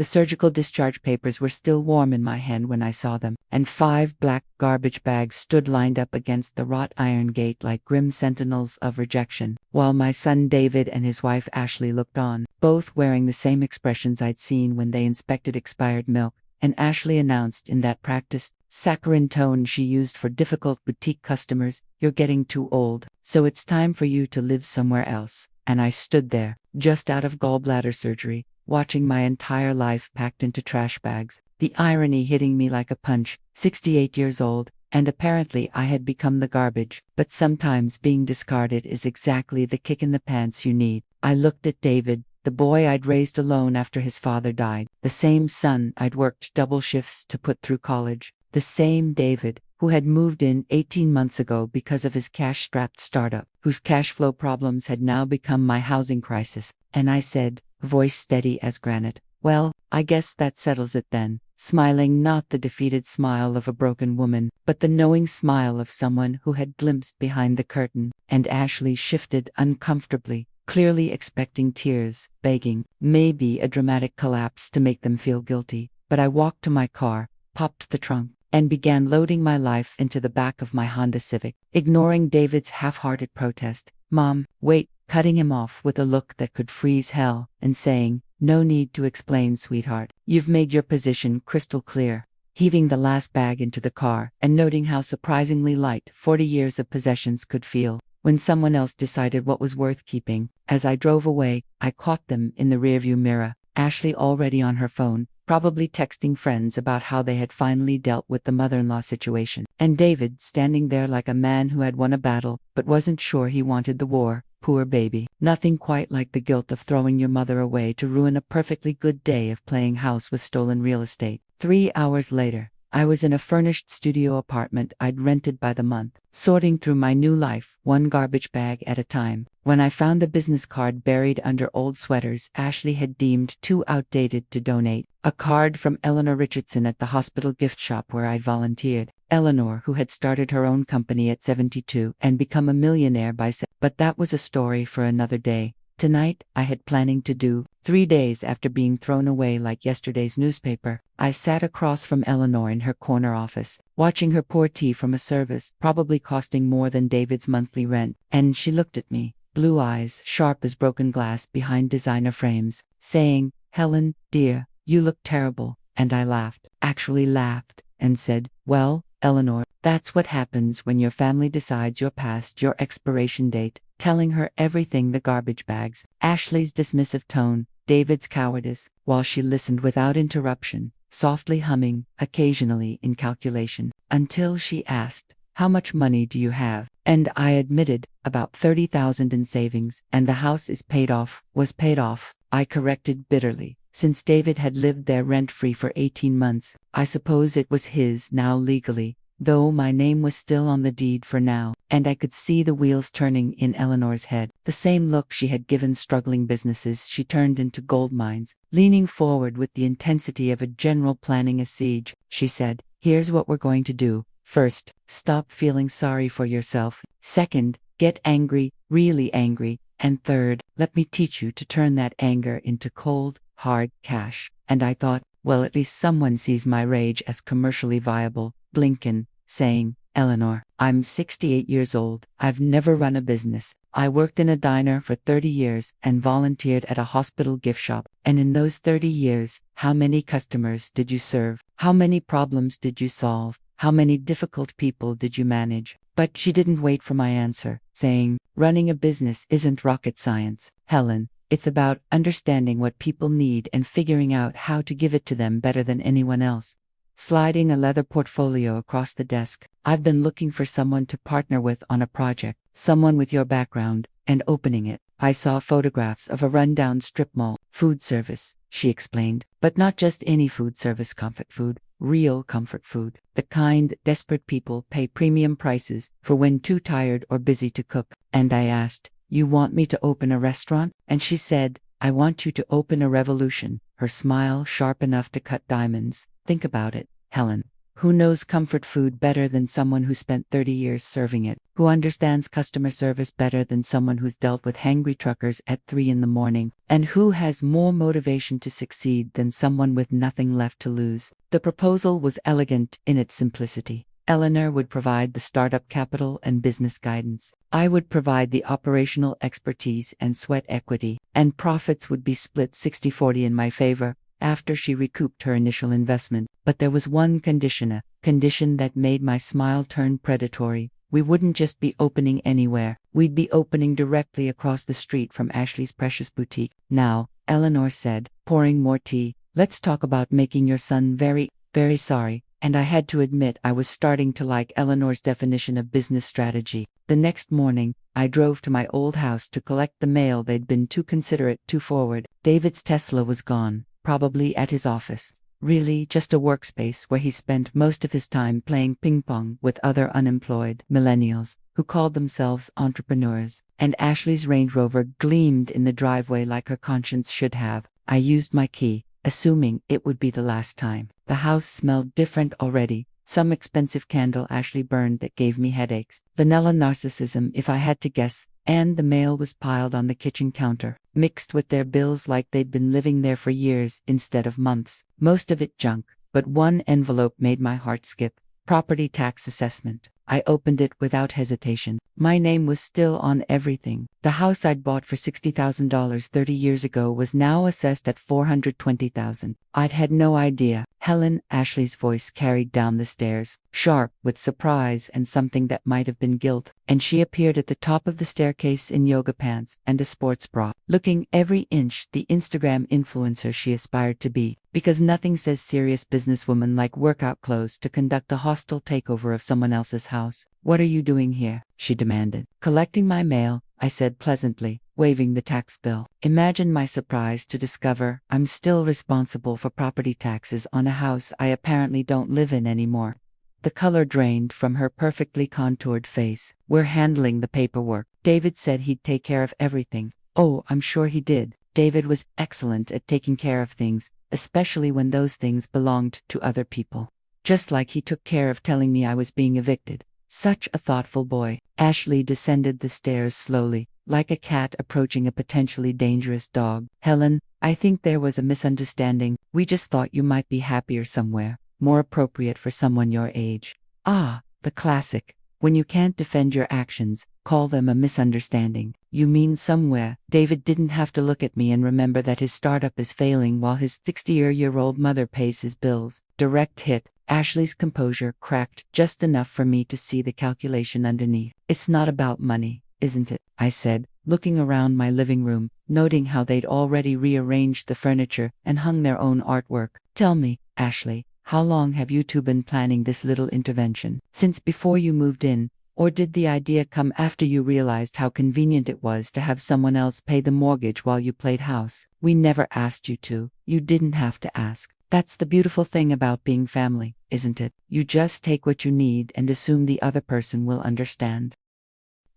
The surgical discharge papers were still warm in my hand when I saw them, and 5 black garbage bags stood lined up against the wrought iron gate like grim sentinels of rejection, while my son David and his wife Ashley looked on, both wearing the same expressions I'd seen when they inspected expired milk. And Ashley announced in that practiced, saccharine tone she used for difficult boutique customers, "You're getting too old, so it's time for you to live somewhere else." And I stood there, just out of gallbladder surgery, watching my entire life packed into trash bags, the irony hitting me like a punch, 68 years old, and apparently I had become the garbage. But sometimes being discarded is exactly the kick in the pants you need. I looked at David, the boy I'd raised alone after his father died, the same son I'd worked double shifts to put through college, the same David who had moved in 18 months ago because of his cash-strapped startup, whose cash flow problems had now become my housing crisis. And I said, voice steady as granite, "Well, I guess that settles it then," smiling not the defeated smile of a broken woman, but the knowing smile of someone who had glimpsed behind the curtain. And Ashley shifted uncomfortably, clearly expecting tears, begging, maybe a dramatic collapse to make them feel guilty. But I walked to my car, popped the trunk, and began loading my life into the back of my Honda Civic, ignoring David's half-hearted protest. "Mom, wait," cutting him off with a look that could freeze hell, and saying, "No need to explain, sweetheart. You've made your position crystal clear." Heaving the last bag into the car, and noting how surprisingly light 40 years of possessions could feel when someone else decided what was worth keeping. As I drove away, I caught them in the rearview mirror, Ashley already on her phone, probably texting friends about how they had finally dealt with the mother-in-law situation, and David standing there like a man who had won a battle but wasn't sure he wanted the war. Poor baby. Nothing quite like the guilt of throwing your mother away to ruin a perfectly good day of playing house with stolen real estate. 3 hours later, I was in a furnished studio apartment I'd rented by the month, sorting through my new life, one garbage bag at a time, when I found a business card buried under old sweaters Ashley had deemed too outdated to donate. A card from Eleanor Richardson at the hospital gift shop where I'd volunteered. Eleanor, who had started her own company at 72 and become a millionaire by but that was a story for another day. Tonight, I had planning to do. 3 days after being thrown away like yesterday's newspaper, I sat across from Eleanor in her corner office, watching her pour tea from a service probably costing more than David's monthly rent, and she looked at me, blue eyes sharp as broken glass behind designer frames, saying, "Helen, dear, you look terrible." And I laughed, actually laughed, and said, "Well, Eleanor, that's what happens when your family decides you're past your expiration date," telling her everything, the garbage bags, Ashley's dismissive tone, David's cowardice, while she listened without interruption, softly humming, occasionally in calculation, until she asked, "How much money do you have?" And I admitted, "About 30,000 in savings, and the house is paid off." Was paid off, I corrected bitterly. Since David had lived there rent-free for 18 months, I suppose it was his now legally, though my name was still on the deed for now, and I could see the wheels turning in Eleanor's head. The same look she had given struggling businesses she turned into gold mines. Leaning forward with the intensity of a general planning a siege, she said, "Here's what we're going to do. First, stop feeling sorry for yourself. Second, get angry, really angry. And third, let me teach you to turn that anger into cold, hard cash." And I thought, well, at least someone sees my rage as commercially viable. Blinken, saying, "Eleanor, I'm 68 years old. I've never run a business. I worked in a diner for 30 years and volunteered at a hospital gift shop. And in those 30 years, how many customers did you serve? How many problems did you solve? How many difficult people did you manage?" But she didn't wait for my answer, saying, "Running a business isn't rocket science, Helen. It's about understanding what people need and figuring out how to give it to them better than anyone else." Sliding a leather portfolio across the desk, "I've been looking for someone to partner with on a project, someone with your background," and opening it, I saw photographs of a rundown strip mall, food service, she explained, but not just any food service comfort food, real comfort food, the kind desperate people pay premium prices for when too tired or busy to cook. And I asked, "You want me to open a restaurant?" And she said, "I want you to open a revolution," her smile sharp enough to cut diamonds. "Think about it, Helen. Who knows comfort food better than someone who spent 30 years serving it? Who understands customer service better than someone who's dealt with hangry truckers at 3 in the morning? And who has more motivation to succeed than someone with nothing left to lose? The proposal was elegant in its simplicity. Eleanor would provide the startup capital and business guidance. I would provide the operational expertise and sweat equity, and profits would be split 60-40 in my favor after she recouped her initial investment. But there was one condition, a condition that made my smile turn predatory. We wouldn't just be opening anywhere. We'd be opening directly across the street from Ashley's precious boutique. Now, Eleanor said, pouring more tea, let's talk about making your son very, very sorry. And I had to admit I was starting to like Eleanor's definition of business strategy. The next morning, I drove to my old house to collect the mail they'd been too considerate to forward. David's Tesla was gone, probably at his office. Really just a workspace where he spent most of his time playing ping pong with other unemployed millennials who called themselves entrepreneurs. And Ashley's Range Rover gleamed in the driveway like her conscience should have. I used my key, assuming it would be the last time. The house smelled different already. Some expensive candle Ashley burned that gave me headaches. Vanilla narcissism, if I had to guess. And the mail was piled on the kitchen counter, mixed with their bills like they'd been living there for years instead of months. Most of it junk, but one envelope made my heart skip. Property tax assessment. I opened it without hesitation. My name was still on everything. The house I'd bought for $60,000 30 years ago was now assessed at $420,000. I'd had no idea. Helen, Ashley's voice carried down the stairs, sharp with surprise and something that might have been guilt, and she appeared at the top of the staircase in yoga pants and a sports bra, looking every inch the Instagram influencer she aspired to be. Because nothing says serious businesswoman like workout clothes to conduct a hostile takeover of someone else's house. What are you doing here? She demanded. Collecting my mail, I said pleasantly, waving the tax bill. Imagine my surprise to discover I'm still responsible for property taxes on a house I apparently don't live in anymore. The color drained from her perfectly contoured face. We're handling the paperwork. David said he'd take care of everything. Oh, I'm sure he did. David was excellent at taking care of things, especially when those things belonged to other people. Just like he took care of telling me I was being evicted. Such a thoughtful boy. Ashley descended the stairs slowly, like a cat approaching a potentially dangerous dog. Helen, I think there was a misunderstanding. We just thought you might be happier somewhere, more appropriate for someone your age. Ah, the classic. When you can't defend your actions, call them a misunderstanding. You mean somewhere. David didn't have to look at me and remember that his startup is failing while his 60-year-old mother pays his bills. Direct hit. Ashley's composure cracked just enough for me to see the calculation underneath. It's not about money, isn't it? I said, looking around my living room, noting how they'd already rearranged the furniture and hung their own artwork. Tell me, Ashley, how long have you two been planning this little intervention? Since before you moved in? Or did the idea come after you realized how convenient it was to have someone else pay the mortgage while you played house? We never asked you to. You didn't have to ask. That's the beautiful thing about being family, isn't it? You just take what you need and assume the other person will understand.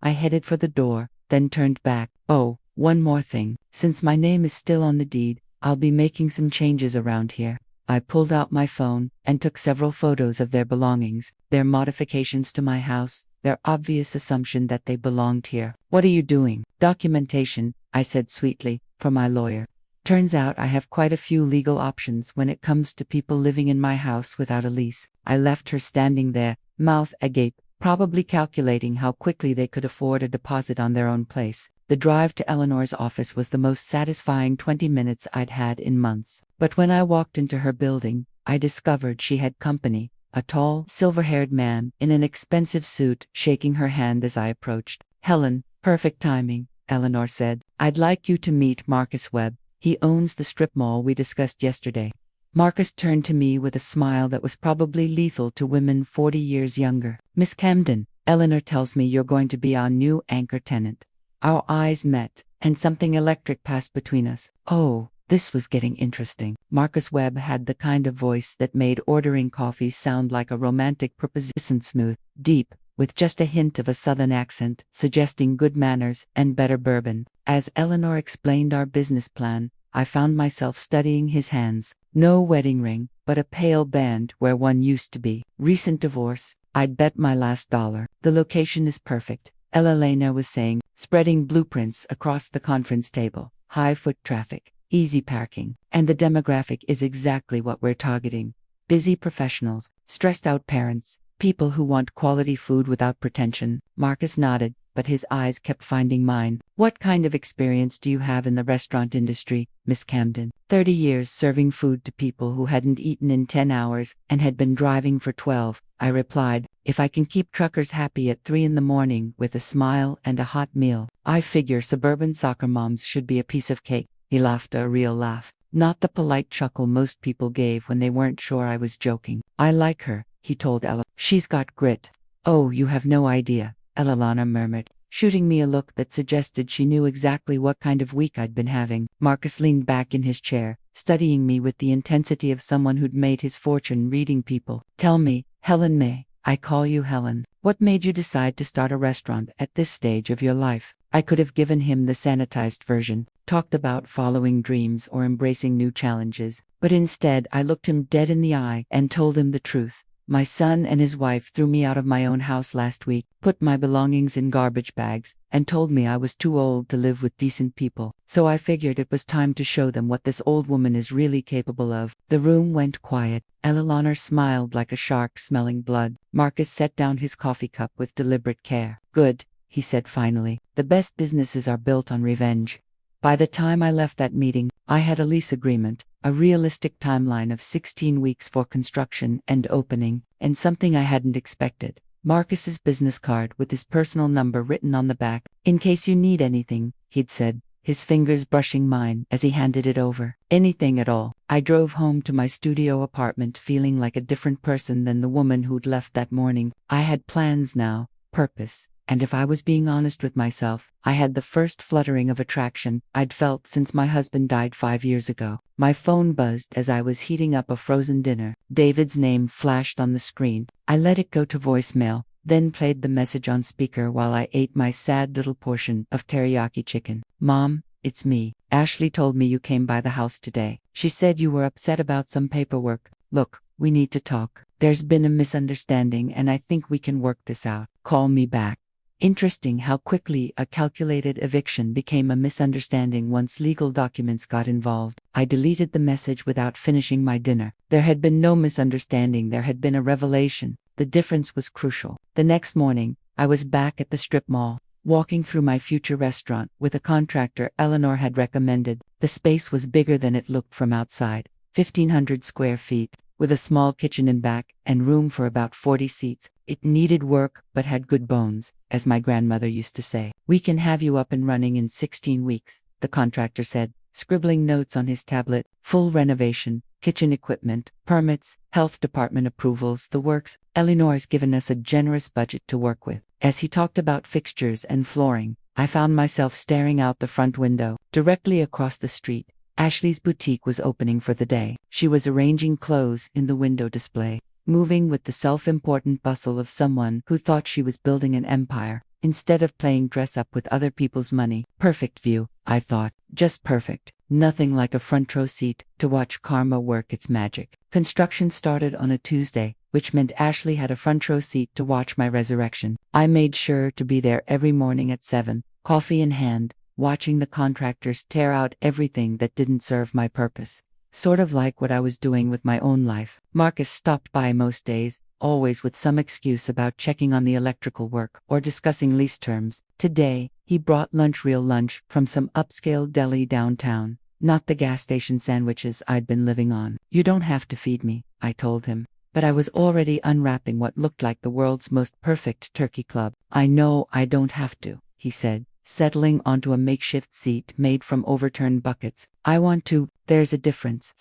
I headed for the door, then turned back. Oh, one more thing. Since my name is still on the deed, I'll be making some changes around here. I pulled out my phone and took several photos of their belongings, their modifications to my house, their obvious assumption that they belonged here. What are you doing? Documentation, I said sweetly, for my lawyer. Turns out I have quite a few legal options when it comes to people living in my house without a lease. I left her standing there, mouth agape, probably calculating how quickly they could afford a deposit on their own place. The drive to Eleanor's office was the most satisfying 20 minutes I'd had in months. But when I walked into her building, I discovered she had company, a tall, silver-haired man in an expensive suit shaking her hand as I approached. Helen, perfect timing, Eleanor said. I'd like you to meet Marcus Webb. He owns the strip mall we discussed yesterday. Marcus turned to me with a smile that was probably lethal to women 40 years younger. Miss Camden, Eleanor tells me you're going to be our new anchor tenant. Our eyes met, and something electric passed between us. Oh, this was getting interesting. Marcus Webb had the kind of voice that made ordering coffee sound like a romantic proposition, smooth, deep, with just a hint of a southern accent, suggesting good manners and better bourbon. As Eleanor explained our business plan, I found myself studying his hands, No wedding ring, but a pale band where one used to be. Recent divorce. I'd bet my last dollar. The location is perfect, Elena was saying, spreading blueprints across the conference table. High foot traffic, easy parking, and the demographic is exactly what we're targeting. Busy professionals, stressed out parents, people who want quality food without pretension. Marcus nodded, but his eyes kept finding mine. What kind of experience do you have in the restaurant industry, Miss Camden? 30 years serving food to people who hadn't eaten in 10 hours and had been driving for 12, I replied. If I can keep truckers happy at 3 in the morning with a smile and a hot meal, I figure suburban soccer moms should be a piece of cake. He laughed a real laugh, not the polite chuckle most people gave when they weren't sure I was joking. I like her, he told Ella. She's got grit. Oh, you have no idea, Elena murmured, shooting me a look that suggested she knew exactly what kind of week I'd been having. Marcus leaned back in his chair, studying me with the intensity of someone who'd made his fortune reading people. Tell me, Helen May, I call you Helen, what made you decide to start a restaurant at this stage of your life? I could have given him the sanitized version, talked about following dreams or embracing new challenges, but instead I looked him dead in the eye and told him the truth. My son and his wife threw me out of my own house last week, put my belongings in garbage bags, and told me I was too old to live with decent people. So I figured it was time to show them what this old woman is really capable of. The room went quiet. Eleanor smiled like a shark smelling blood. Marcus set down his coffee cup with deliberate care. Good, he said finally. The best businesses are built on revenge. By the time I left that meeting, I had a lease agreement, a realistic timeline of 16 weeks for construction and opening, and something I hadn't expected. Marcus's business card with his personal number written on the back. In case you need anything, he'd said, his fingers brushing mine as he handed it over. Anything at all. I drove home to my studio apartment feeling like a different person than the woman who'd left that morning. I had plans now, purpose. And if I was being honest with myself, I had the first fluttering of attraction I'd felt since my husband died 5 years ago. My phone buzzed as I was heating up a frozen dinner. David's name flashed on the screen. I let it go to voicemail, then played the message on speaker while I ate my sad little portion of teriyaki chicken. Mom, it's me. Ashley told me you came by the house today. She said you were upset about some paperwork. Look, we need to talk. There's been a misunderstanding and I think we can work this out. Call me back. Interesting how quickly a calculated eviction became a misunderstanding once legal documents got involved. I deleted the message without finishing my dinner. There had been no misunderstanding, there had been a revelation. The difference was crucial. The next morning, I was back at the strip mall, walking through my future restaurant with a contractor Eleanor had recommended. The space was bigger than it looked from outside, 1,500 square feet, with a small kitchen in back and room for about 40 seats. It needed work but had good bones, as my grandmother used to say. We can have you up and running in 16 weeks, the contractor said, scribbling notes on his tablet. Full renovation, kitchen equipment, permits, health department approvals, the works. Eleanor's given us a generous budget to work with. As he talked about fixtures and flooring, I found myself staring out the front window. Directly across the street, Ashley's boutique was opening for the day. She was arranging clothes in the window display, moving with the self-important bustle of someone who thought she was building an empire, instead of playing dress-up with other people's money. Perfect view, I thought, just perfect. Nothing like a front row seat to watch karma work its magic. Construction started on a Tuesday, which meant Ashley had a front row seat to watch my resurrection. I made sure to be there every morning at 7, coffee in hand, watching the contractors tear out everything that didn't serve my purpose. Sort of like what I was doing with my own life. Marcus stopped by most days, always with some excuse about checking on the electrical work or discussing lease terms. Today, he brought real lunch from some upscale deli downtown, not the gas station sandwiches I'd been living on. You don't have to feed me, I told him, but I was already unwrapping what looked like the world's most perfect turkey club. I know I don't have to, he said, settling onto a makeshift seat made from overturned buckets. I want to. There's a difference.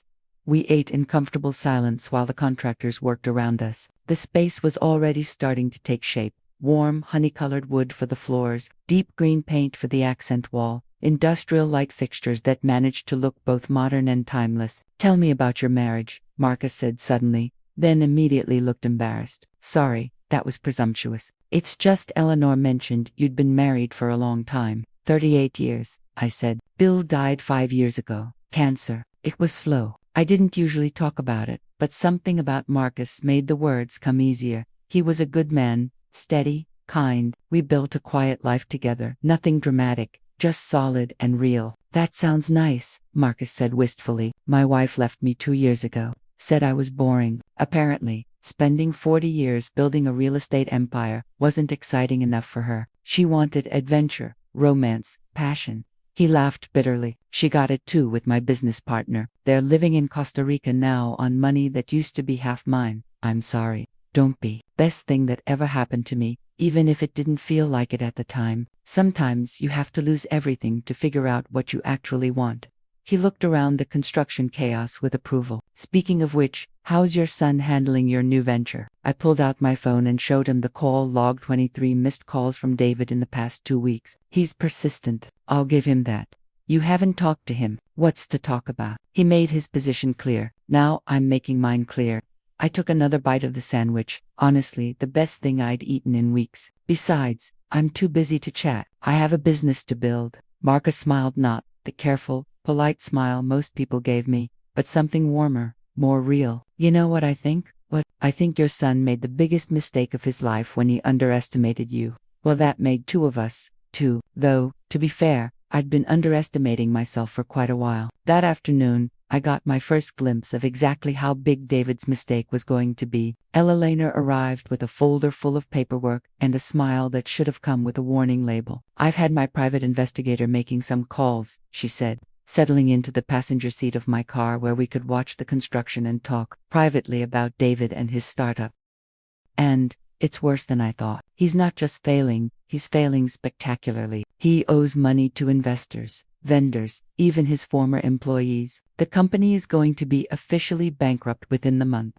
We ate in comfortable silence while the contractors worked around us. The space was already starting to take shape. Warm, honey-colored wood for the floors, deep green paint for the accent wall, industrial light fixtures that managed to look both modern and timeless. Tell me about your marriage, Marcus said suddenly, then immediately looked embarrassed. Sorry, that was presumptuous. It's just Eleanor mentioned you'd been married for a long time. 38 years, I said. Bill died 5 years ago. Cancer. It was slow. I didn't usually talk about it, but something about Marcus made the words come easier. He was a good man, steady, kind. We built a quiet life together, nothing dramatic, just solid and real. That sounds nice, Marcus said wistfully. My wife left me 2 years ago, said I was boring. Apparently, spending 40 years building a real estate empire wasn't exciting enough for her. She wanted adventure, romance, passion. He laughed bitterly. She got it too with my business partner. They're living in Costa Rica now on money that used to be half mine. I'm sorry. Don't be. Best thing that ever happened to me, even if it didn't feel like it at the time. Sometimes you have to lose everything to figure out what you actually want. He looked around the construction chaos with approval. Speaking of which, how's your son handling your new venture? I pulled out my phone and showed him the call log. 23 missed calls from David in the past 2 weeks. He's persistent. I'll give him that. You haven't talked to him. What's to talk about? He made his position clear. Now I'm making mine clear. I took another bite of the sandwich. Honestly, the best thing I'd eaten in weeks. Besides, I'm too busy to chat. I have a business to build. Marcus smiled, not the careful, polite smile most people gave me, but something warmer, more real. You know what I think? What? I think your son made the biggest mistake of his life when he underestimated you. Well, that made two of us, too. Though, to be fair, I'd been underestimating myself for quite a while. That afternoon, I got my first glimpse of exactly how big David's mistake was going to be. Elena arrived with a folder full of paperwork and a smile that should have come with a warning label. I've had my private investigator making some calls, she said, settling into the passenger seat of my car where we could watch the construction and talk privately about David and his startup. And it's worse than I thought. He's not just failing, he's failing spectacularly. He owes money to investors, vendors, even his former employees. The company is going to be officially bankrupt within the month.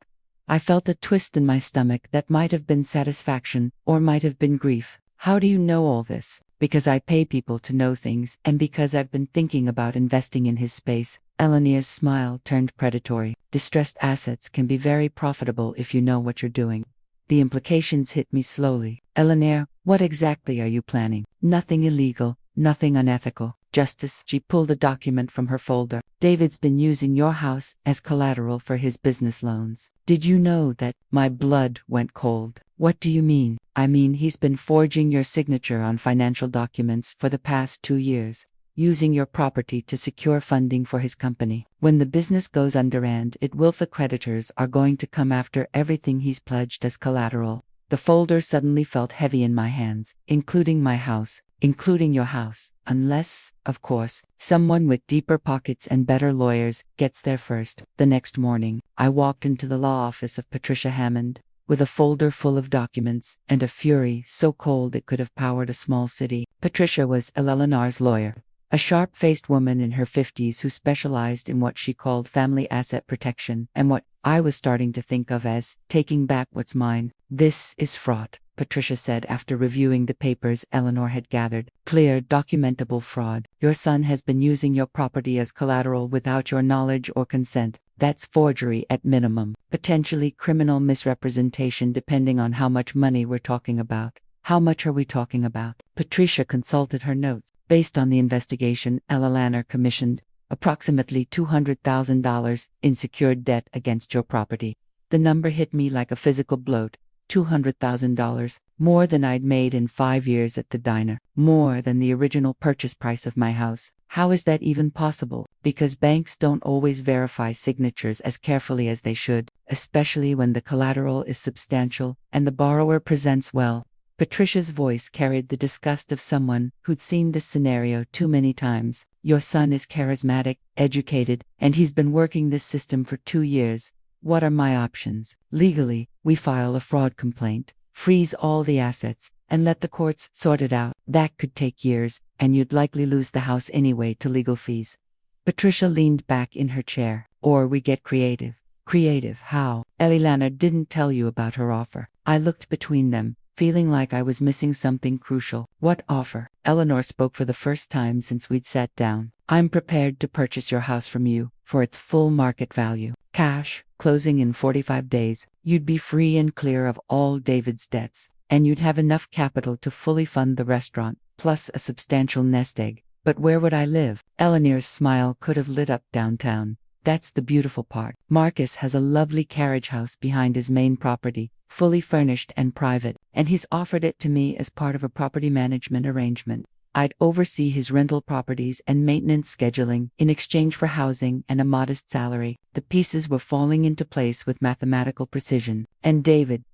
I felt a twist in my stomach that might have been satisfaction or might have been grief. How do you know all this? Because I pay people to know things, and because I've been thinking about investing in his space. Eleanor's smile turned predatory. Distressed assets can be very profitable if you know what you're doing. The implications hit me slowly. Eleanor, what exactly are you planning? Nothing illegal, nothing unethical. Justice. She pulled a document from her folder. David's been using your house as collateral for his business loans. Did you know that? My blood went cold. What do you mean? I mean he's been forging your signature on financial documents for the past 2 years, using your property to secure funding for his company. When the business goes underhand, the creditors are going to come after everything he's pledged as collateral. The folder suddenly felt heavy in my hands, including my house, including your house. Unless, of course, someone with deeper pockets and better lawyers gets there first. The next morning, I walked into the law office of Patricia Hammond, with a folder full of documents, and a fury so cold it could have powered a small city. Patricia was Eleanor's lawyer, a sharp-faced woman in her 50s who specialized in what she called family asset protection, and what I was starting to think of as taking back what's mine. This is fraught, Patricia said after reviewing the papers Eleanor had gathered. Clear, documentable fraud. Your son has been using your property as collateral without your knowledge or consent. That's forgery at minimum. Potentially criminal misrepresentation depending on how much money we're talking about. How much are we talking about? Patricia consulted her notes. Based on the investigation, Eleanor commissioned approximately $200,000 in secured debt against your property. The number hit me like a physical blow. $200,000, more than I'd made in 5 years at the diner, more than the original purchase price of my house. How is that even possible? Because banks don't always verify signatures as carefully as they should, especially when the collateral is substantial and the borrower presents well. Patricia's voice carried the disgust of someone who'd seen this scenario too many times. Your son is charismatic, educated, and he's been working this system for 2 years. What are my options? Legally, we file a fraud complaint, freeze all the assets, and let the courts sort it out. That could take years, and you'd likely lose the house anyway to legal fees. Patricia leaned back in her chair. Or we get creative. Creative, how? Eleanor didn't tell you about her offer. I looked between them, feeling like I was missing something crucial. What offer? Eleanor spoke for the first time since we'd sat down. I'm prepared to purchase your house from you, for its full market value. Cash, closing in 45 days. You'd be free and clear of all David's debts, and you'd have enough capital to fully fund the restaurant, plus a substantial nest egg. But where would I live? Eleanor's smile could have lit up downtown. That's the beautiful part. Marcus has a lovely carriage house behind his main property, fully furnished and private, and he's offered it to me as part of a property management arrangement. I'd oversee his rental properties and maintenance scheduling in exchange for housing and a modest salary. The pieces were falling into place with mathematical precision. And David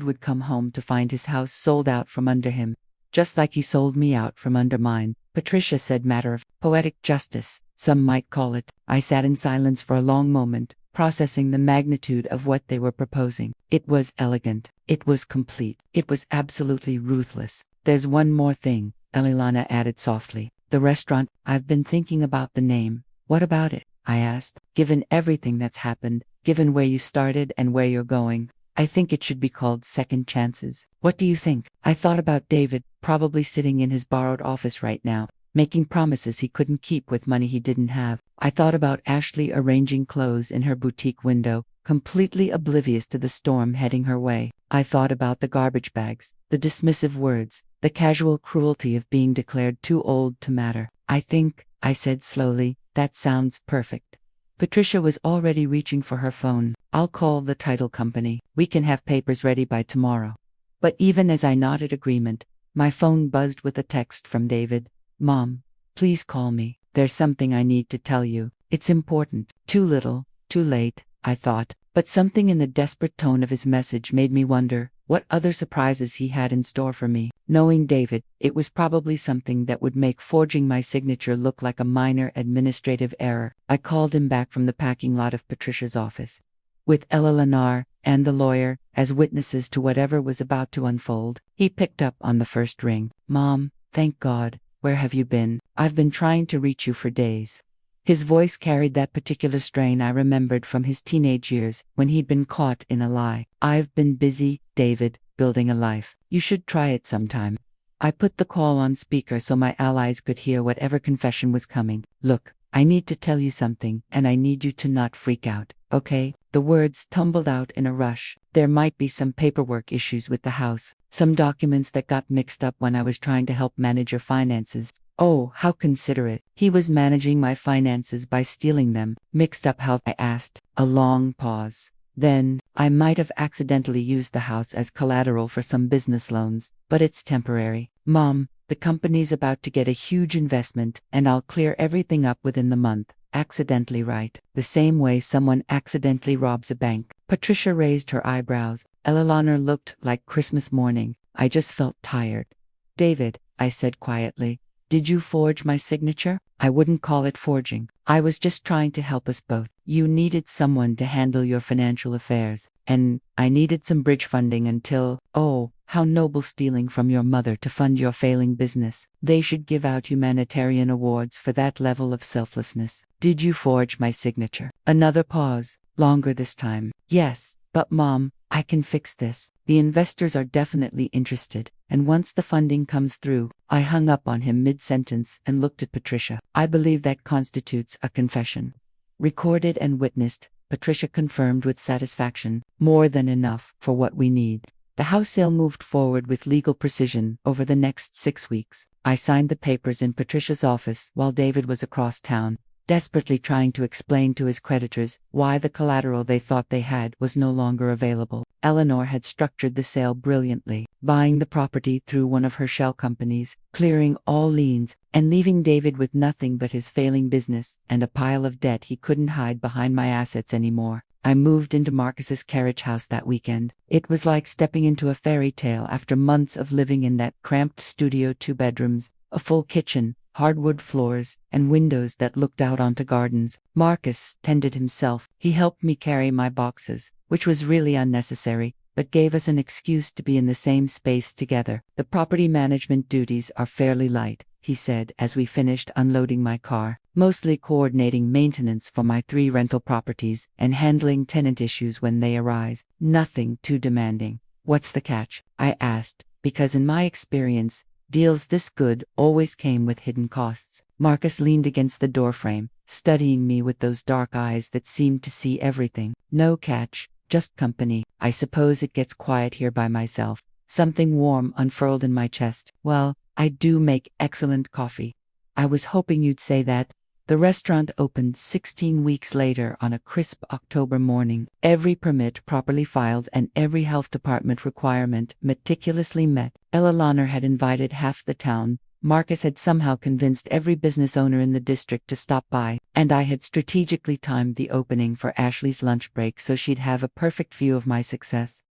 would come home to find his house sold out from under him, just like he sold me out from under mine. Patricia said, matter of poetic justice, some might call it. I sat in silence for a long moment, processing the magnitude of what they were proposing. It was elegant. It was complete. It was absolutely ruthless. There's one more thing, Elilana added softly. The restaurant. I've been thinking about the name. What about it? I asked. Given everything that's happened, given where you started and where you're going, I think it should be called Second Chances. What do you think? I thought about David, probably sitting in his borrowed office right now, making promises he couldn't keep with money he didn't have. I thought about Ashley arranging clothes in her boutique window, completely oblivious to the storm heading her way. I thought about the garbage bags, the dismissive words, the casual cruelty of being declared too old to matter. I think, I said slowly, that sounds perfect. Patricia was already reaching for her phone. I'll call the title company. We can have papers ready by tomorrow. But even as I nodded agreement, my phone buzzed with a text from David. Mom, please call me. There's something I need to tell you. It's important. Too little, too late, I thought. But something in the desperate tone of his message made me wonder what other surprises he had in store for me. Knowing David, it was probably something that would make forging my signature look like a minor administrative error. I called him back from the parking lot of Patricia's office. With Ella Lenar and the lawyer as witnesses to whatever was about to unfold, he picked up on the first ring. Mom, thank God. Where have you been? I've been trying to reach you for days. His voice carried that particular strain I remembered from his teenage years when he'd been caught in a lie. I've been busy, David, building a life. You should try it sometime. I put the call on speaker so my allies could hear whatever confession was coming. Look, I need to tell you something, and I need you to not freak out, okay? The words tumbled out in a rush. There might be some paperwork issues with the house, some documents that got mixed up when I was trying to help manage your finances. Oh, how considerate. He was managing my finances by stealing them. Mixed up how? I asked. A long pause. Then, I might have accidentally used the house as collateral for some business loans, but it's temporary. Mom, the company's about to get a huge investment, and I'll clear everything up within the month. Accidentally, right? The same way someone accidentally robs a bank. Patricia raised her eyebrows. Elilana looked like Christmas morning. I just felt tired. David, I said quietly, did you forge my signature? I wouldn't call it forging. I was just trying to help us both. You needed someone to handle your financial affairs, and I needed some bridge funding until, oh, how noble, stealing from your mother to fund your failing business. They should give out humanitarian awards for that level of selflessness. Did you forge my signature? Another pause, longer this time. Yes, but Mom, I can fix this. The investors are definitely interested, and once the funding comes through, I hung up on him mid-sentence and looked at Patricia. I believe that constitutes a confession. Recorded and witnessed, Patricia confirmed with satisfaction. More than enough for what we need. The house sale moved forward with legal precision over the next 6 weeks. I signed the papers in Patricia's office while David was across town, desperately trying to explain to his creditors why the collateral they thought they had was no longer available. Eleanor had structured the sale brilliantly, buying the property through one of her shell companies, clearing all liens, and leaving David with nothing but his failing business and a pile of debt he couldn't hide behind my assets anymore. I moved into Marcus's carriage house that weekend. It was like stepping into a fairy tale after months of living in that cramped studio, 2 bedrooms, a full kitchen, hardwood floors, and windows that looked out onto gardens. Marcus tended himself. He helped me carry my boxes, which was really unnecessary, but gave us an excuse to be in the same space together. The property management duties are fairly light, he said as we finished unloading my car, mostly coordinating maintenance for my 3 rental properties and handling tenant issues when they arise. Nothing too demanding. What's the catch? I asked, because in my experience, deals this good always came with hidden costs. Marcus leaned against the doorframe, studying me with those dark eyes that seemed to see everything. No catch, just company. I suppose it gets quiet here by myself. Something warm unfurled in my chest. Well, I do make excellent coffee. I was hoping you'd say that. The restaurant opened 16 weeks later on a crisp October morning, every permit properly filed and every health department requirement meticulously met. Ella Lahner had invited half the town, Marcus had somehow convinced every business owner in the district to stop by, and I had strategically timed the opening for Ashley's lunch break so she'd have a perfect view of my success.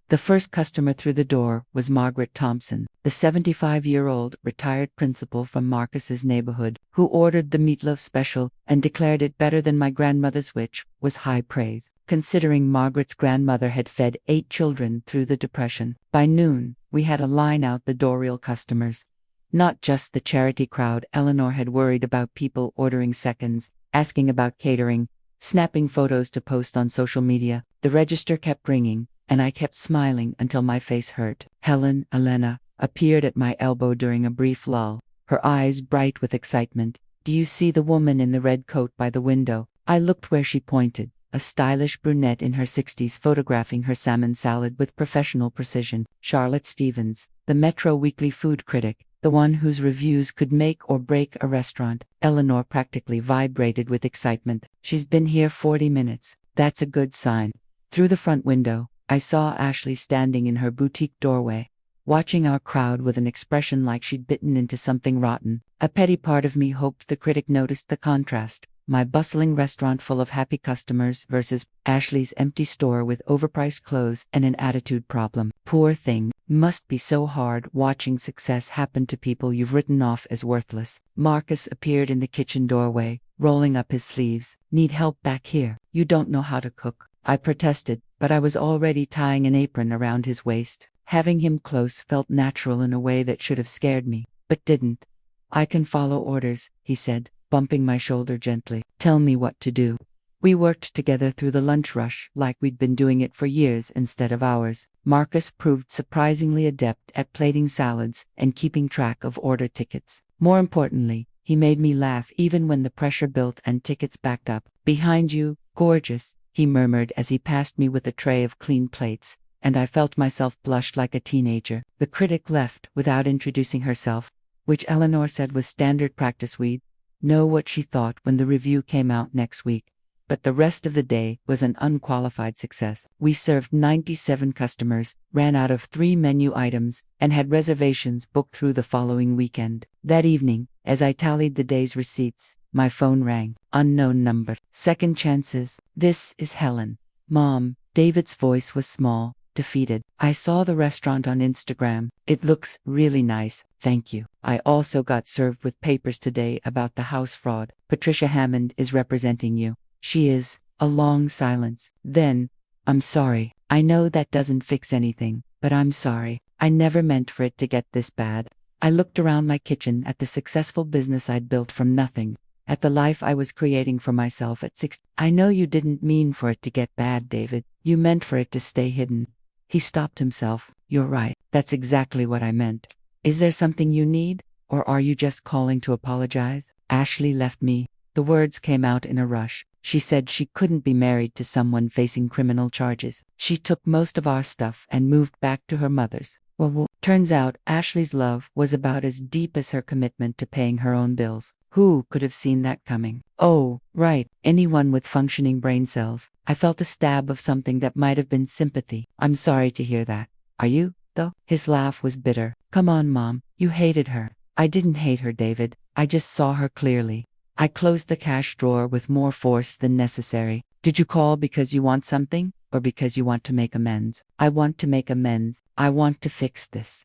The first customer through the door was Margaret Thompson, the 75-year-old retired principal from Marcus's neighborhood, who ordered the meatloaf special and declared it better than my grandmother's, which was high praise, considering Margaret's grandmother had fed 8 children through the Depression. By noon, we had a line out the door, real customers. Not just the charity crowd. Eleanor had worried about people ordering seconds, asking about catering, snapping photos to post on social media. The register kept ringing, and I kept smiling until my face hurt. Elena, appeared at my elbow during a brief lull, her eyes bright with excitement. Do you see the woman in the red coat by the window? I looked where she pointed, a stylish brunette in her 60s photographing her salmon salad with professional precision. Charlotte Stevens, the Metro Weekly food critic, the one whose reviews could make or break a restaurant. Eleanor practically vibrated with excitement. She's been here 40 minutes. That's a good sign. Through the front window, I saw Ashley standing in her boutique doorway, watching our crowd with an expression like she'd bitten into something rotten. A petty part of me hoped the critic noticed the contrast. My bustling restaurant full of happy customers versus Ashley's empty store with overpriced clothes and an attitude problem. Poor thing, must be so hard watching success happen to people you've written off as worthless. Marcus appeared in the kitchen doorway, rolling up his sleeves. Need help back here? You don't know how to cook, I protested, but I was already tying an apron around his waist. Having him close felt natural in a way that should have scared me, but didn't. I can follow orders, he said, bumping my shoulder gently. Tell me what to do. We worked together through the lunch rush like we'd been doing it for years instead of hours. Marcus proved surprisingly adept at plating salads and keeping track of order tickets. More importantly, he made me laugh even when the pressure built and tickets backed up. Behind you, gorgeous, he murmured as he passed me with a tray of clean plates, and I felt myself blush like a teenager. The critic left without introducing herself, which Eleanor said was standard practice. We'd know what she thought when the review came out next week. But the rest of the day was an unqualified success. We served 97 customers, ran out of 3 menu items, and had reservations booked through the following weekend. That evening, as I tallied the day's receipts, my phone rang. Unknown number. Second chances. This is Helen. Mom. David's voice was small, defeated. I saw the restaurant on Instagram. It looks really nice, thank you. I also got served with papers today about the house fraud. Patricia Hammond is representing you. She is. A long silence. Then, I'm sorry. I know that doesn't fix anything, but I'm sorry. I never meant for it to get this bad. I looked around my kitchen at the successful business I'd built from nothing, at the life I was creating for myself at 6. I know you didn't mean for it to get bad, David. You meant for it to stay hidden. He stopped himself. You're right. That's exactly what I meant. Is there something you need, or are you just calling to apologize? Ashley left me. The words came out in a rush. She said she couldn't be married to someone facing criminal charges. She took most of our stuff and moved back to her mother's. Well, turns out Ashley's love was about as deep as her commitment to paying her own bills. Who could have seen that coming? Oh, right, anyone with functioning brain cells. I felt a stab of something that might have been sympathy. I'm sorry to hear that. Are you, though? His laugh was bitter. Come on, Mom. You hated her. I didn't hate her, David. I just saw her clearly. I closed the cash drawer with more force than necessary. Did you call because you want something, or because you want to make amends? I want to make amends. I want to fix this.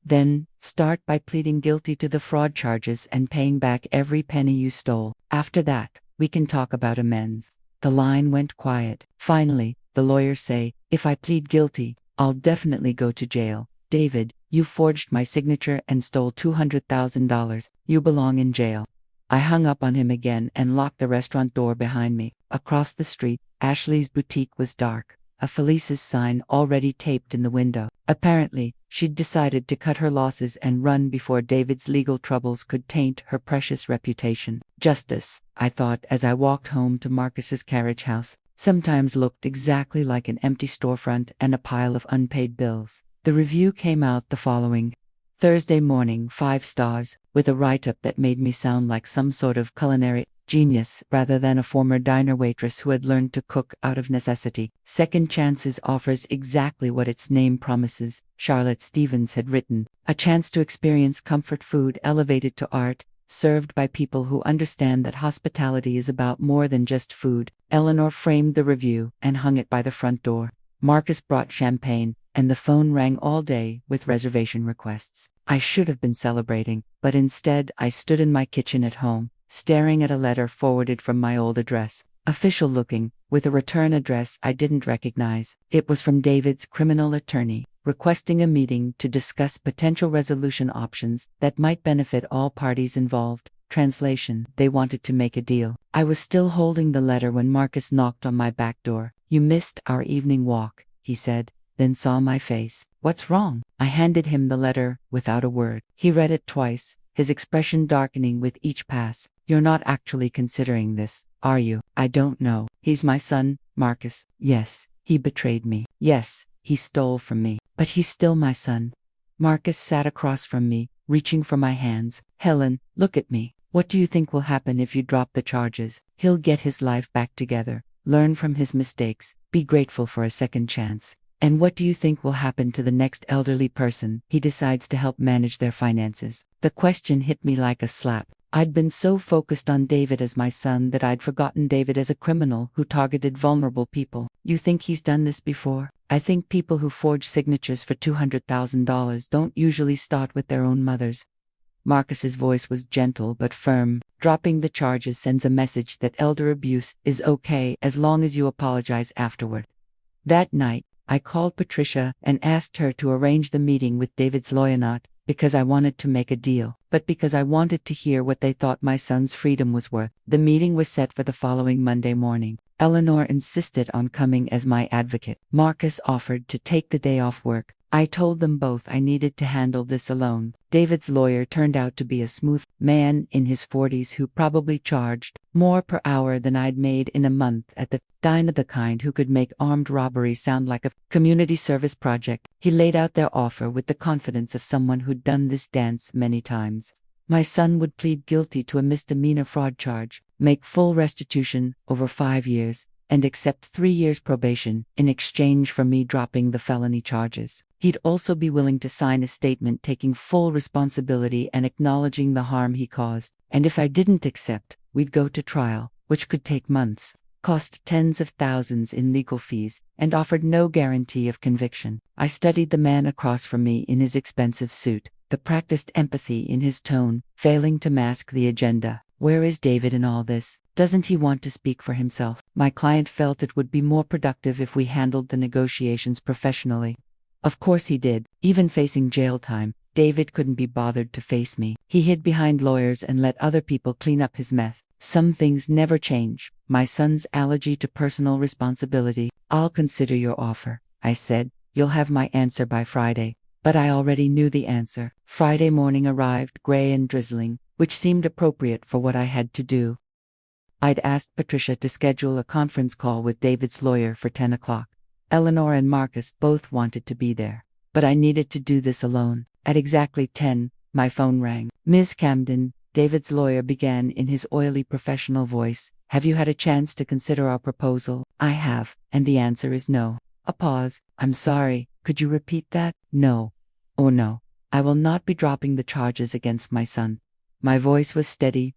Then, start by pleading guilty to the fraud charges and paying back every penny you stole. After that, we can talk about amends. The line went quiet. Finally, the lawyers say, if I plead guilty, I'll definitely go to jail. David, you forged my signature and stole $200,000. You belong in jail. I hung up on him again and locked the restaurant door behind me. Across the street, Ashley's boutique was dark, a Felice's sign already taped in the window. Apparently, she'd decided to cut her losses and run before David's legal troubles could taint her precious reputation. Justice, I thought as I walked home to Marcus's carriage house, sometimes looked exactly like an empty storefront and a pile of unpaid bills. The review came out the following Thursday morning, 5 stars, with a write-up that made me sound like some sort of culinary genius rather than a former diner waitress who had learned to cook out of necessity. Second Chances offers exactly what its name promises, Charlotte Stevens had written. A chance to experience comfort food elevated to art, served by people who understand that hospitality is about more than just food. Eleanor framed the review and hung it by the front door. Marcus brought champagne, and the phone rang all day with reservation requests. I should have been celebrating, but instead I stood in my kitchen at home, staring at a letter forwarded from my old address. Official looking, with a return address I didn't recognize. It was from David's criminal attorney, requesting a meeting to discuss potential resolution options that might benefit all parties involved. Translation: they wanted to make a deal. I was still holding the letter when Marcus knocked on my back door. "You missed our evening walk," he said, then saw my face. "What's wrong?" I handed him the letter, without a word. He read it twice, his expression darkening with each pass. "You're not actually considering this, are you?" "I don't know. He's my son, Marcus." "Yes, he betrayed me. Yes, he stole from me. But he's still my son." Marcus sat across from me, reaching for my hands. "Helen, look at me. What do you think will happen if you drop the charges? He'll get his life back together, learn from his mistakes, be grateful for a second chance. And what do you think will happen to the next elderly person he decides to help manage their finances?" The question hit me like a slap. I'd been so focused on David as my son that I'd forgotten David as a criminal who targeted vulnerable people. "You think he's done this before?" "I think people who forge signatures for $200,000 don't usually start with their own mothers." Marcus's voice was gentle but firm. "Dropping the charges sends a message that elder abuse is okay as long as you apologize afterward." That night, I called Patricia and asked her to arrange the meeting with David's lawyer, not because I wanted to make a deal, but because I wanted to hear what they thought my son's freedom was worth. The meeting was set for the following Monday morning. Eleanor insisted on coming as my advocate. Marcus offered to take the day off work. I told them both I needed to handle this alone. David's lawyer turned out to be a smooth man in his 40s who probably charged more per hour than I'd made in a month at the diner, the kind who could make armed robbery sound like a community service project. He laid out their offer with the confidence of someone who'd done this dance many times. My son would plead guilty to a misdemeanor fraud charge, make full restitution over 5 years, and accept 3 years probation in exchange for me dropping the felony charges. He'd also be willing to sign a statement taking full responsibility and acknowledging the harm he caused. And if I didn't accept, we'd go to trial, which could take months, cost tens of thousands in legal fees, and offered no guarantee of conviction. I studied the man across from me in his expensive suit, the practiced empathy in his tone, failing to mask the agenda. Where is David in all this? Doesn't he want to speak for himself? My client felt it would be more productive if we handled the negotiations professionally. Of course he did. Even facing jail time, David couldn't be bothered to face me. He hid behind lawyers and let other people clean up his mess. Some things never change. My son's allergy to personal responsibility. "I'll consider your offer," I said. "You'll have my answer by Friday." But I already knew the answer. Friday morning arrived, gray and drizzling, which seemed appropriate for what I had to do. I'd asked Patricia to schedule a conference call with David's lawyer for 10 o'clock. Eleanor and Marcus both wanted to be there, but I needed to do this alone. At exactly 10, my phone rang. "Ms. Camden," David's lawyer began in his oily professional voice, "have you had a chance to consider our proposal?" "I have, and the answer is no." A pause. "I'm sorry, could you repeat that?" "No. Oh no. I will not be dropping the charges against my son." My voice was steady,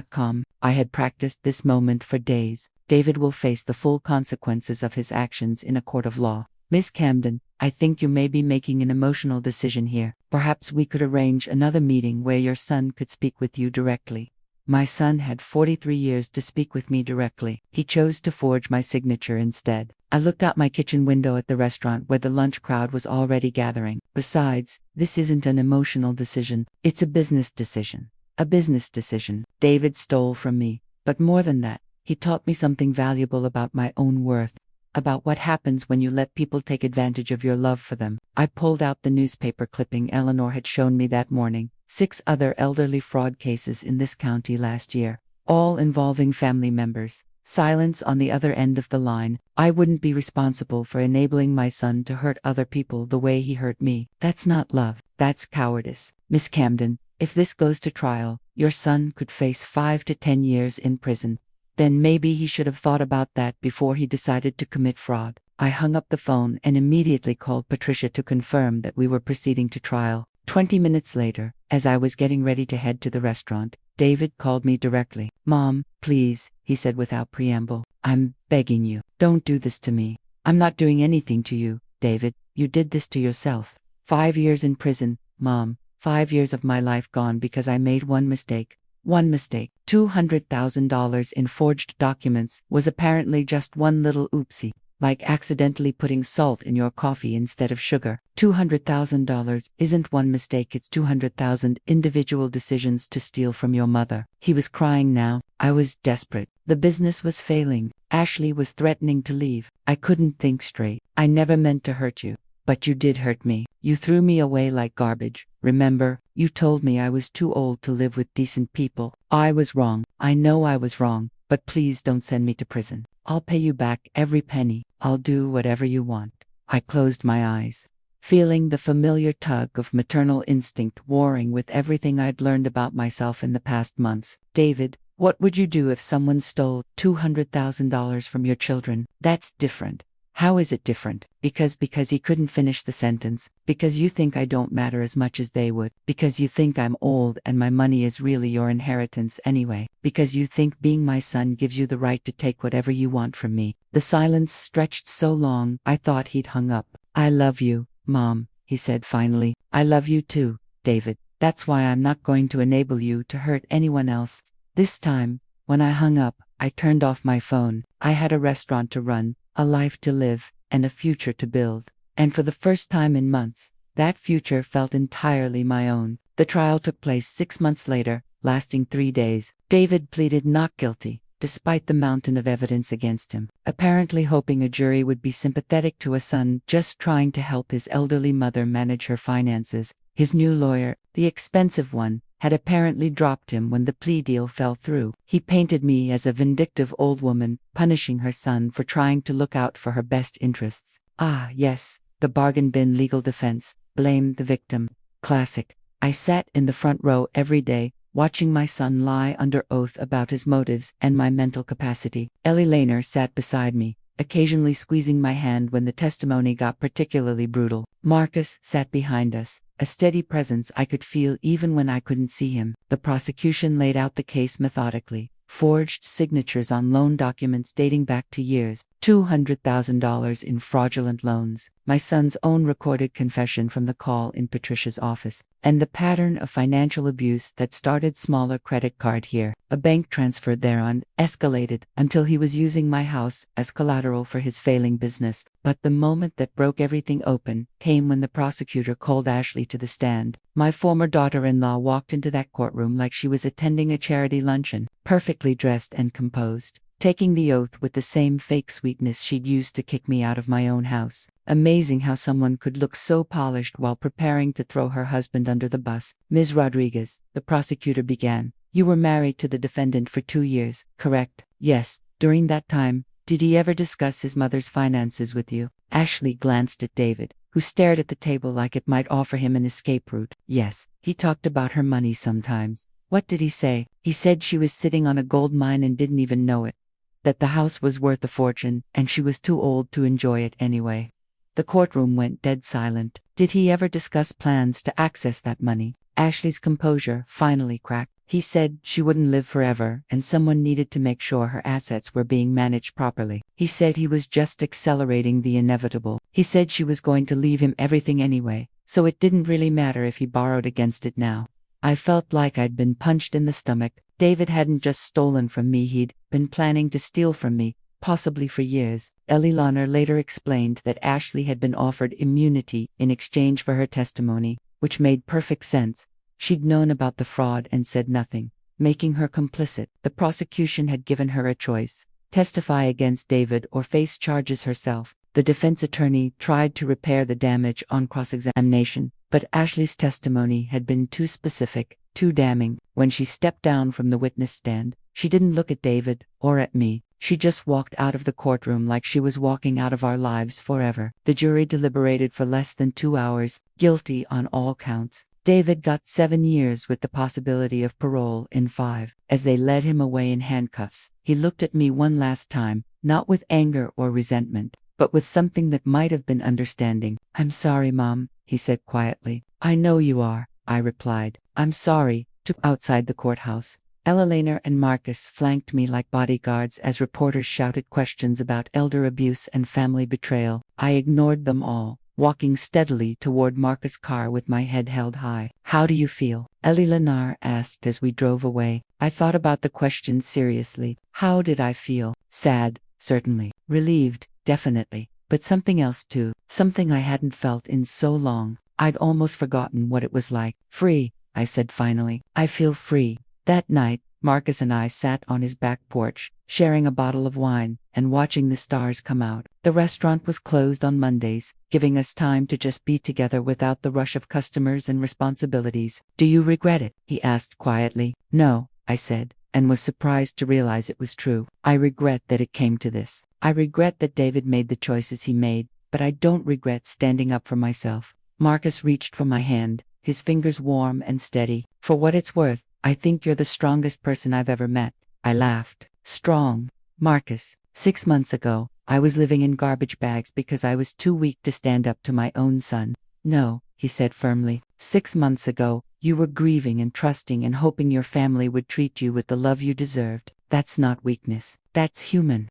calm. I had practiced this moment for days. "David will face the full consequences of his actions in a court of law. Miss Camden, I think you may be making an emotional decision here. Perhaps we could arrange another meeting where your son could speak with you directly." My son had 43 years to speak with me directly. He chose to forge my signature instead. I looked out my kitchen window at the restaurant where the lunch crowd was already gathering. Besides, this isn't an emotional decision. It's a business decision. A business decision. David stole from me. But more than that, he taught me something valuable about my own worth, about what happens when you let people take advantage of your love for them. I pulled out the newspaper clipping Eleanor had shown me that morning. 6 other elderly fraud cases in this county last year, all involving family members. Silence on the other end of the line. I wouldn't be responsible for enabling my son to hurt other people the way he hurt me. That's not love. That's cowardice. Miss Camden, if this goes to trial, your son could face 5 to 10 years in prison. Then maybe he should have thought about that before he decided to commit fraud. I hung up the phone and immediately called Patricia to confirm that we were proceeding to trial. 20 minutes later, as I was getting ready to head to the restaurant, David called me directly. "Mom, please," he said without preamble. "I'm begging you. Don't do this to me." "I'm not doing anything to you, David. You did this to yourself. 5 years in prison, Mom. 5 years of my life gone because I made one mistake. One mistake. $200,000 in forged documents was apparently just one little oopsie. Like accidentally putting salt in your coffee instead of sugar. $200,000 isn't one mistake, it's 200,000 individual decisions to steal from your mother." He was crying now. I was desperate. The business was failing. Ashley was threatening to leave. I couldn't think straight. "I never meant to hurt you. But you did hurt me. You threw me away like garbage. Remember, you told me I was too old to live with decent people. I was wrong. I know I was wrong. But please don't send me to prison. I'll pay you back every penny. I'll do whatever you want." I closed my eyes, feeling the familiar tug of maternal instinct warring with everything I'd learned about myself in the past months. "David, what would you do if someone stole $200,000 from your children?" "That's different." "How is it different?" Because he couldn't finish the sentence. "Because you think I don't matter as much as they would. Because you think I'm old and my money is really your inheritance anyway. Because you think being my son gives you the right to take whatever you want from me." The silence stretched so long, I thought he'd hung up. "I love you, Mom," he said finally. "I love you too, David. That's why I'm not going to enable you to hurt anyone else." This time, when I hung up, I turned off my phone. I had a restaurant to run, a life to live, and a future to build. And for the first time in months, that future felt entirely my own. The trial took place 6 months later, lasting 3 days. David pleaded not guilty, despite the mountain of evidence against him, apparently hoping a jury would be sympathetic to a son just trying to help his elderly mother manage her finances. His new lawyer, the expensive one, had apparently dropped him when the plea deal fell through. He painted me as a vindictive old woman, punishing her son for trying to look out for her best interests. Ah, yes, the bargain bin legal defense, blame the victim. Classic. I sat in the front row every day, watching my son lie under oath about his motives and my mental capacity. Ellie Lehner sat beside me, occasionally squeezing my hand when the testimony got particularly brutal. Marcus sat behind us, a steady presence I could feel even when I couldn't see him. The prosecution laid out the case methodically. Forged signatures on loan documents dating back to years, $200,000 in fraudulent loans, my son's own recorded confession from the call in Patricia's office, and the pattern of financial abuse that started smaller credit card here, a bank transfer thereon, escalated until he was using my house as collateral for his failing business. But the moment that broke everything open came when the prosecutor called Ashley to the stand. My former daughter-in-law walked into that courtroom like she was attending a charity luncheon, perfectly dressed and composed, taking the oath with the same fake sweetness she'd used to kick me out of my own house. Amazing how someone could look so polished while preparing to throw her husband under the bus. "Ms. Rodriguez," the prosecutor began, "you were married to the defendant for 2 years, correct?" "Yes." "During that time, did he ever discuss his mother's finances with you?" Ashley glanced at David, who stared at the table like it might offer him an escape route. "Yes, he talked about her money sometimes." "What did he say?" "He said she was sitting on a gold mine and didn't even know it. That the house was worth a fortune, and she was too old to enjoy it anyway." The courtroom went dead silent. "Did he ever discuss plans to access that money?" Ashley's composure finally cracked. "He said she wouldn't live forever and someone needed to make sure her assets were being managed properly. He said he was just accelerating the inevitable. He said she was going to leave him everything anyway, so it didn't really matter if he borrowed against it now." I felt like I'd been punched in the stomach. David hadn't just stolen from me, he'd been planning to steal from me, possibly for years. Ellie Lehner later explained that Ashley had been offered immunity in exchange for her testimony, which made perfect sense. She'd known about the fraud and said nothing, making her complicit. The prosecution had given her a choice: testify against David or face charges herself. The defense attorney tried to repair the damage on cross-examination, but Ashley's testimony had been too specific, too damning. When she stepped down from the witness stand, she didn't look at David or at me. She just walked out of the courtroom like she was walking out of our lives forever. The jury deliberated for less than 2 hours, guilty on all counts. David got 7 years with the possibility of parole in 5. As they led him away in handcuffs, he looked at me one last time, not with anger or resentment, but with something that might have been understanding. "I'm sorry, Mom," he said quietly. "I know you are," I replied. "I'm sorry." Outside the courthouse, Elena and Marcus flanked me like bodyguards as reporters shouted questions about elder abuse and family betrayal. I ignored them all, walking steadily toward Marcus' car with my head held high. "How do you feel?" Eleanor asked as we drove away. I thought about the question seriously. How did I feel? Sad, certainly. Relieved, definitely. But something else too. Something I hadn't felt in so long. I'd almost forgotten what it was like. "Free," I said finally. "I feel free." That night, Marcus and I sat on his back porch, sharing a bottle of wine and watching the stars come out. The restaurant was closed on Mondays, giving us time to just be together without the rush of customers and responsibilities. "Do you regret it?" he asked quietly. "No," I said, and was surprised to realize it was true. "I regret that it came to this. I regret that David made the choices he made, but I don't regret standing up for myself." Marcus reached for my hand, his fingers warm and steady. "For what it's worth, I think you're the strongest person I've ever met." I laughed. "Strong?" "Marcus, 6 months ago, I was living in garbage bags because I was too weak to stand up to my own son." "No," he said firmly. 6 months ago, you were grieving and trusting and hoping your family would treat you with the love you deserved. That's not weakness. That's human.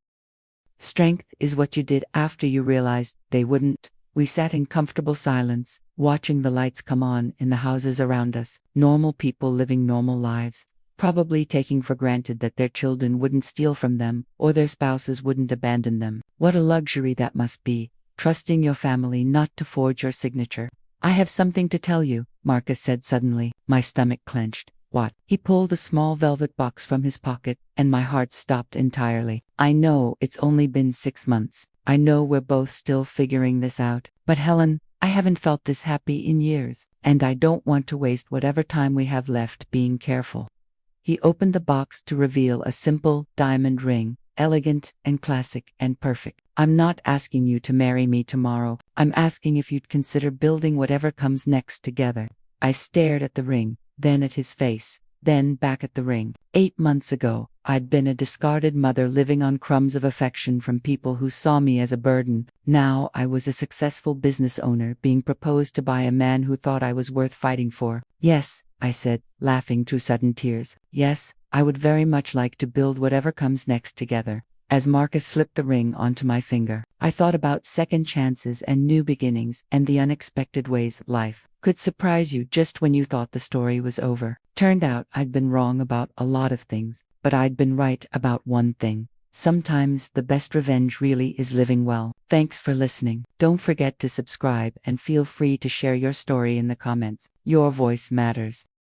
Strength is what you did after you realized they wouldn't." We sat in comfortable silence, watching the lights come on in the houses around us. Normal people living normal lives, probably taking for granted that their children wouldn't steal from them or their spouses wouldn't abandon them. What a luxury that must be, trusting your family not to forge your signature. "I have something to tell you," Marcus said suddenly. My stomach clenched. "What?" He pulled a small velvet box from his pocket, and my heart stopped entirely. "I know it's only been 6 months. I know we're both still figuring this out. But Helen, I haven't felt this happy in years, and I don't want to waste whatever time we have left being careful." He opened the box to reveal a simple diamond ring, elegant and classic and perfect. "I'm not asking you to marry me tomorrow. I'm asking if you'd consider building whatever comes next together." I stared at the ring, then at his face, then back at the ring. 8 months ago, I'd been a discarded mother living on crumbs of affection from people who saw me as a burden. Now I was a successful business owner being proposed to by a man who thought I was worth fighting for. "Yes," I said, laughing through sudden tears. "Yes, I would very much like to build whatever comes next together." As Marcus slipped the ring onto my finger, I thought about second chances and new beginnings and the unexpected ways life could surprise you just when you thought the story was over. Turned out I'd been wrong about a lot of things, but I'd been right about one thing. Sometimes the best revenge really is living well. Thanks for listening. Don't forget to subscribe and feel free to share your story in the comments. Your voice matters.